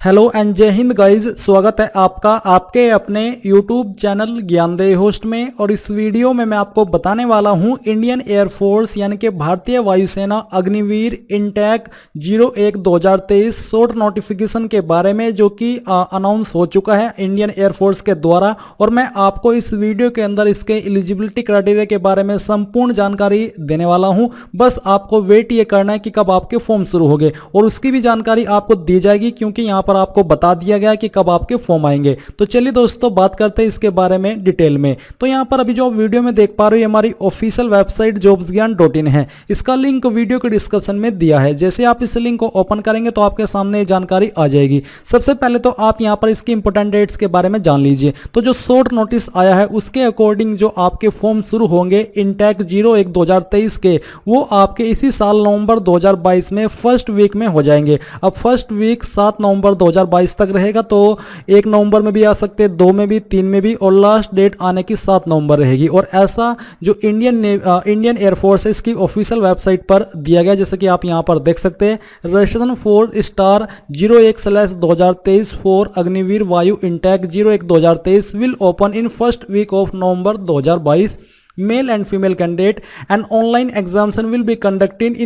Hello and जय Hind guys, स्वागत है आपका आपके अपने यूट्यूब चैनल ज्ञानदेह होस्ट में। और इस वीडियो में मैं आपको बताने वाला हूं इंडियन एयरफोर्स यानी कि भारतीय वायुसेना अग्निवीर इनटेक 01 2023 शॉर्ट नोटिफिकेशन के बारे में, जो कि अनाउंस हो चुका है इंडियन एयरफोर्स के द्वारा। और मैं आपको इस वीडियो के अंदर इसके एलिजिबिलिटी क्राइटेरिया के बारे में संपूर्ण जानकारी देने वाला हूं। बस आपको वेट ये करना है कि कब आपके फॉर्म शुरू होंगे, और उसकी भी जानकारी आपको दी जाएगी, क्योंकि यहाँ पर आपको बता दिया गया कि कब आपके फॉर्म आएंगे। तो चलिए दोस्तों, बात करते हैं इसके बारे में डिटेल में। तो यहाँ पर अभी जो वीडियो में देख पा रहे हो, ये हमारी ऑफिशियल वेबसाइट jobsgyan.in है। इसका लिंक वीडियो के डिस्क्रिप्शन में दिया है। जैसे आप इस लिंक को ओपन करेंगे तो आपके सामने ये जानकारी आ जाएगी। सबसे पहले तो आप यहाँ पर इसकी इंपोर्टेंट डेट्स के बारे में जान लीजिए। तो जो शॉर्ट नोटिस आया है उसके अकॉर्डिंग जो आपके फॉर्म शुरू होंगे इनटेक 01 2023 के, वो आपके इसी साल नवंबर 2022 में फर्स्ट वीक में हो जाएंगे। अब फर्स्ट वीक 7 नवंबर 2022 तक रहेगा, तो 1 नवंबर में भी आ सकते हैं, 2 में भी, 3 में भी, और लास्ट डेट आने की 7 नवंबर रहेगी। और ऐसा जो इंडियन एयरफोर्स है इसकी ऑफिशियल वेबसाइट पर दिया गया, जैसे कि आप यहां पर देख सकते हैं। Registration for star 01/2023 for Agniveer Vayu intake 01 2023 will open in first week of November 2022। Male and female candidate and online examination will be conducted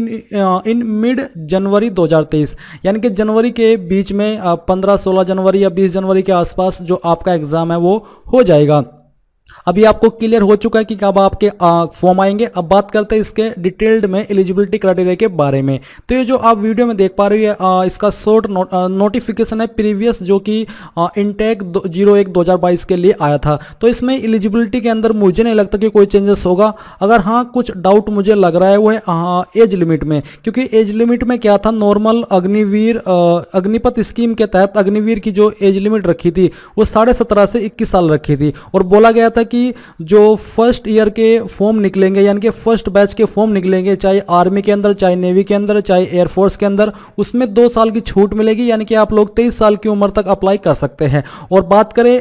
in mid January 2023, यानी कि जनवरी के बीच में 15-16 जनवरी या 20 जनवरी के आसपास जो आपका एग्जाम है वो हो जाएगा। अभी आपको क्लियर हो चुका है कि कब आपके फॉर्म आएंगे। अब बात करते हैं इसके डिटेल्ड में एलिजिबिलिटी क्राइटेरिया के बारे में। तो ये जो आप वीडियो में देख पा रहे हो, इसका शॉर्ट नोटिफिकेशन है प्रीवियस, जो कि इनटेक 01 2022 के लिए आया था। तो इसमें एलिजिबिलिटी के अंदर मुझे नहीं लगता कि कोई चेंजेस होगा। अगर हाँ कुछ डाउट मुझे लग रहा है वो है एज लिमिट में, क्योंकि एज लिमिट में क्या था, नॉर्मल अग्निवीर अग्निपथ स्कीम के तहत अग्निवीर की जो एज लिमिट रखी थी वो 17.5 से 21 साल रखी थी। और बोला गया था कि जो फर्स्ट ईयर के फॉर्म निकलेंगे, यानी कि फर्स्ट बैच के फॉर्म निकलेंगे, चाहे आर्मी के अंदर, चाहे नेवी के अंदर, चाहे एयरफोर्स के अंदर, उसमें 2 साल की छूट मिलेगी, यानी कि आप लोग 23 साल की उम्र तक अप्लाई कर सकते हैं। और बात करें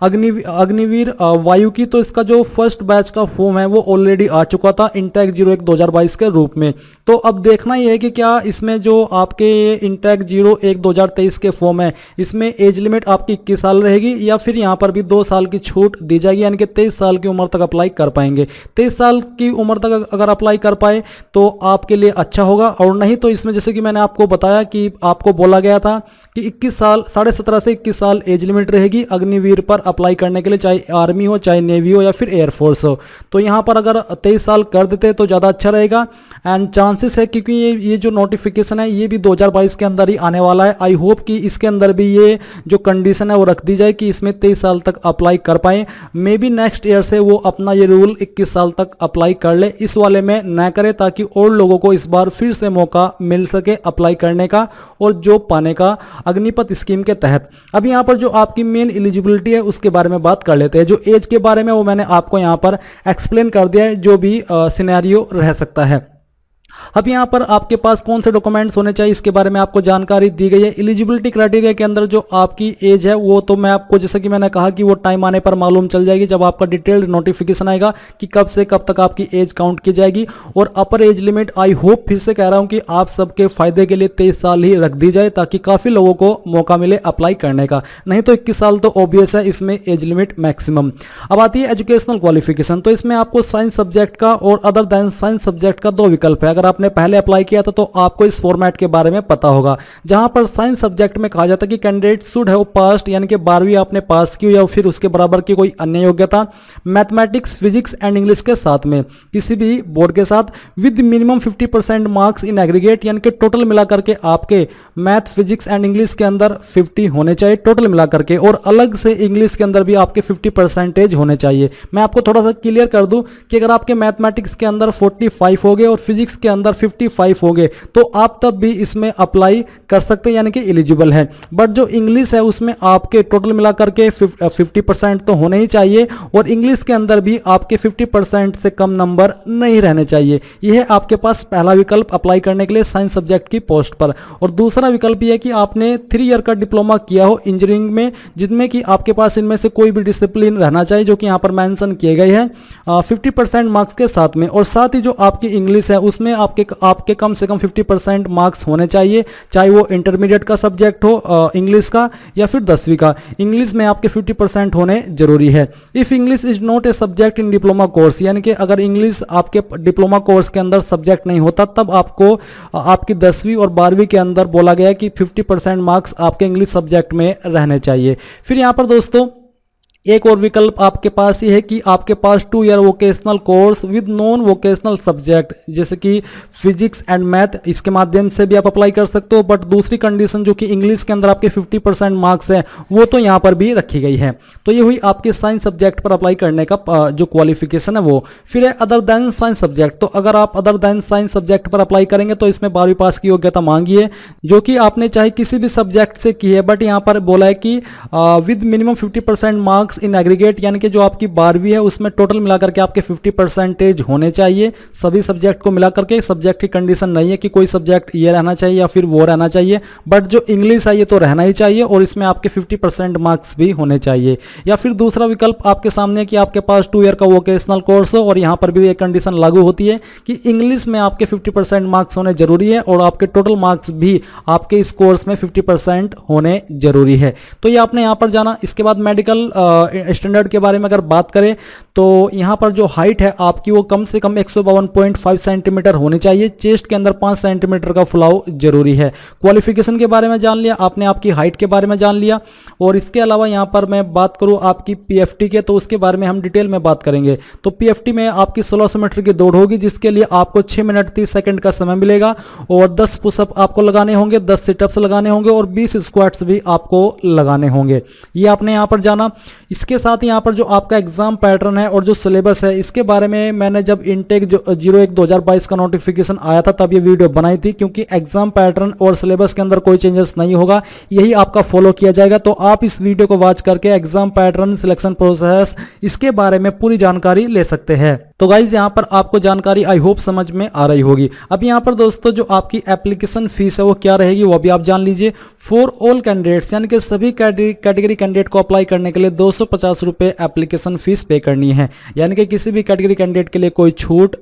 अग्निवीर वायु की, तो इसका जो फर्स्ट बैच का फॉर्म है वो ऑलरेडी आ चुका था इनटेक 01 2022 के रूप में। तो अब देखना यह है कि क्या इसमें जो आपके इनटेक 01 2023 के फॉर्म है, इसमें एज लिमिट आपकी 21 साल रहेगी, या फिर यहाँ पर भी 2 साल की छूट दी जाएगी, यानी कि 23 साल की उम्र तक अप्लाई कर पाएंगे। 23 साल की उम्र तक अगर अप्लाई कर पाए तो आपके लिए अच्छा होगा, और नहीं तो इसमें जैसे कि मैंने आपको बताया कि आपको बोला गया था कि 21 साल 17.5 से 21 साल एज लिमिट रहेगी अग्निवीर पर अप्लाई करने के लिए, चाहे आर्मी हो, चाहे नेवी हो, या फिर एयरफोर्स हो। तो यहाँ पर अगर 23 साल कर देते तो ज़्यादा अच्छा रहेगा। एंड चांसेस है, क्योंकि ये जो नोटिफिकेशन है ये भी 2022 के अंदर ही आने वाला है। आई होप कि इसके अंदर भी ये जो कंडीशन है वो रख दी जाए कि इसमें 23 साल तक अप्लाई कर पाए। मे बी नेक्स्ट ईयर से वो अपना ये रूल 21 साल तक अप्लाई कर ले, इस वाले में ना करे, ताकि और लोगों को इस बार फिर से मौका मिल सके अप्लाई करने का और जॉब पाने का अग्निपथ स्कीम के तहत। अब यहाँ पर जो आपकी मेन एलिजिबिलिटी है उसके बारे में बात कर लेते हैं। जो एज के बारे में वो मैंने आपको यहाँ पर एक्सप्लेन कर दिया है, जो भी सिनेरियो रह सकता है। अब यहाँ पर आपके पास कौन से डॉक्यूमेंट्स होने चाहिए इसके बारे में आपको जानकारी दी गई है। एलिजिबिलिटी क्राइटेरिया के अंदर जो आपकी एज है वो तो मैं आपको, जैसे कि मैंने कहा कि वो टाइम आने पर मालूम चल जाएगी, जब आपका डिटेल्ड नोटिफिकेशन आएगा कि कब से कब तक आपकी एज काउंट की जाएगी। और अपर एज लिमिट आई होप, फिर से कह रहा हूँ कि आप सबके फायदे के लिए 23 साल ही रख दी जाए, ताकि काफ़ी लोगों को मौका मिले अप्लाई करने का। नहीं तो 21 साल तो ऑब्वियस है इसमें एज लिमिट मैक्सिमम। अब आती है एजुकेशनल क्वालिफिकेशन। तो इसमें आपको साइंस सब्जेक्ट का और अदर देन साइंस सब्जेक्ट का 2 विकल्प है। अगर आपने पहले अप्लाई किया था तो आपको इस फॉर्मेट के बारे में पता होगा, जहां पर साइंस सब्जेक्ट में कहा जाता है कि कैंडिडेट शुड हैव पास्ड, यानी कि 12वीं आपने पास की या फिर उसके बराबर की कोई अन्य योग्यता मैथमेटिक्स, फिजिक्स एंड इंग्लिश के साथ में, किसी भी बोर्ड के साथ, with minimum 50% marks in aggregate, यानी कि टोटल मिलाकर के आपके मैथ, फिजिक्स एंड इंग्लिश के अंदर 50 होने चाहिए टोटल मिलाकर के, और अलग से इंग्लिश के अंदर भी आपके 50% होने चाहिए। मैं आपको थोड़ा सा क्लियर कर दूं कि अगर आपके मैथमेटिक्स के अंदर 45 हो गए और फिजिक्स के अंदर 55 हो गए तो आप तब भी इसमें अप्लाई कर सकते हैं, यानी कि एलिजिबल है। बट जो इंग्लिश है उसमें आपके टोटल मिलाकर के 50% तो होने ही चाहिए, और इंग्लिश के अंदर भी आपके 50% से कम नंबर नहीं रहने चाहिए। यह है आपके पास पहला विकल्प अप्लाई करने के लिए साइंस सब्जेक्ट की पोस्ट पर। और दूसरा दूसरा विकल्प ये है कि आपने 3 ईयर का डिप्लोमा किया हो इंजीनियरिंग में, जिनमें कि आपके पास इनमें से कोई भी डिसिप्लिन रहना चाहिए जो कि यहाँ पर मेंशन किए गए हैं 50% मार्क्स के साथ में। और साथ ही जो आपकी इंग्लिश है उसमें आपके कम से कम 50% मार्क्स होने चाहिए, चाहे वो इंटरमीडिएट का सब्जेक्ट हो इंग्लिश का या फिर 10वीं का। इंग्लिश में आपके 50% होने जरूरी है। If English is not a subject in diploma course, यानी कि अगर इंग्लिश आपके डिप्लोमा कोर्स के अंदर सब्जेक्ट नहीं होता तब आपको आपकी 10वीं और 12वीं के अंदर बोला गया है कि 50% मार्क्स आपके इंग्लिश सब्जेक्ट में रहने चाहिए। फिर यहाँ पर दोस्तों एक और विकल्प आपके पास ये है कि आपके पास 2 year vocational course with non vocational subject जैसे कि फिजिक्स एंड मैथ, इसके माध्यम से भी आप अप्लाई कर सकते हो। बट दूसरी कंडीशन जो कि इंग्लिश के अंदर आपके 50% मार्क्स है वो तो यहाँ पर भी रखी गई है। तो ये हुई आपके साइंस सब्जेक्ट पर अप्लाई करने का जो क्वालिफिकेशन है वो। फिर है अदर देन साइंस सब्जेक्ट। तो अगर आप अदर देन साइंस सब्जेक्ट पर अप्लाई करेंगे तो इसमें 12वीं पास की योग्यता मांगी है, जो कि आपने चाहे किसी भी सब्जेक्ट से की है, बट यहाँ पर बोला है कि with minimum 50% marks in aggregate, यानी कि जो आपकी 12वीं है उसमें टोटल मिलाकर के आपके 50% होने चाहिए सभी सब्जेक्ट को मिलाकर के। सब्जेक्ट की कंडीशन नहीं है कि कोई सब्जेक्ट ये रहना चाहिए या फिर वो रहना चाहिए, बट जो इंग्लिश है ये तो रहना ही चाहिए और इसमें आपके 50% मार्क्स भी होने चाहिए। या फिर दूसरा विकल्प आपके सामने है कि आपके पास 2 ईयर का वोकेशनल कोर्स हो और यहाँ पर भी एक कंडीशन लागू होती है कि इंग्लिश में आपके 50% मार्क्स होने जरूरी है और आपके टोटल मार्क्स भी आपके इस कोर्स में 50% होने जरूरी है। तो ये आपने यहाँ पर जाना। इसके बाद मेडिकल स्टैंडर्ड के बारे में अगर बात करें तो यहाँ पर जो हाइट है आपकी वो कम से कम 152.5 सेंटीमीटर होनी चाहिए। चेस्ट के अंदर 5 सेंटीमीटर का फुलाव जरूरी है। क्वालिफिकेशन के बारे में जान लिया आपने, आपकी हाइट के बारे में जान लिया। और इसके अलावा यहाँ पर मैं बात करूँ आपकी पीएफटी के, तो उसके बारे में हम डिटेल में बात करेंगे। तो पीएफटी में आपकी 1600 मीटर की दौड़ होगी जिसके लिए आपको 6 मिनट 30 सेकंड का समय मिलेगा और 10 पुशअप आपको लगाने होंगे, 10 सिटअप्स लगाने होंगे और 20 स्क्वाट्स भी आपको लगाने होंगे। ये आपने यहाँ पर जाना। इसके साथ यहाँ पर जो आपका एग्जाम पैटर्न है और जो सिलेबस है इसके बारे में मैंने जब इनटेक जो 01/2022 का नोटिफिकेशन आया था तब ये वीडियो बनाई थी, क्योंकि एग्जाम पैटर्न और सिलेबस के अंदर कोई चेंजेस नहीं होगा, यही आपका फॉलो किया जाएगा। तो आप इस वीडियो को वॉच करके एग्जाम पैटर्न, सिलेक्शन प्रोसेस इसके बारे में पूरी जानकारी ले सकते हैं। तो गाइज यहाँ पर आपको जानकारी आई होप समझ में आ रही होगी। अब यहाँ पर दोस्तों जो आपकी एप्लीकेशन फीस है वो क्या रहेगी वो भी आप जान लीजिए। फॉर ऑल कैंडिडेट्स, यानी कि सभी कैटेगरी कैंडिडेट को अप्लाई करने के लिए 250 रुपये एप्लीकेशन फीस पे करनी है, यानी कि किसी भी कैटेगरी कैंडिडेट के लिए कोई छूट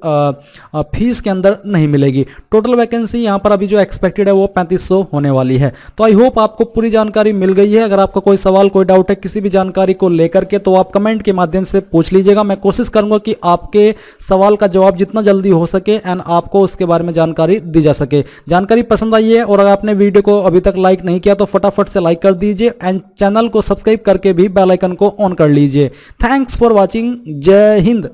फीस के अंदर नहीं मिलेगी। टोटल वैकेंसी यहाँ पर अभी जो एक्सपेक्टेड है वो 3500 होने वाली है। तो आई होप आपको पूरी जानकारी मिल गई है। अगर आपका कोई सवाल, कोई डाउट है किसी भी जानकारी को लेकर के तो आप कमेंट के माध्यम से पूछ लीजिएगा। मैं कोशिश करूंगा कि आपके सवाल का जवाब जितना जल्दी हो सके एंड आपको उसके बारे में जानकारी दी जा सके। जानकारी पसंद आई है और अगर आपने वीडियो को अभी तक लाइक नहीं किया तो फटाफट से लाइक कर दीजिए एंड चैनल को सब्सक्राइब करके भी बेल आइकन को ऑन कर लीजिए। Thanks for watching. जय हिंद।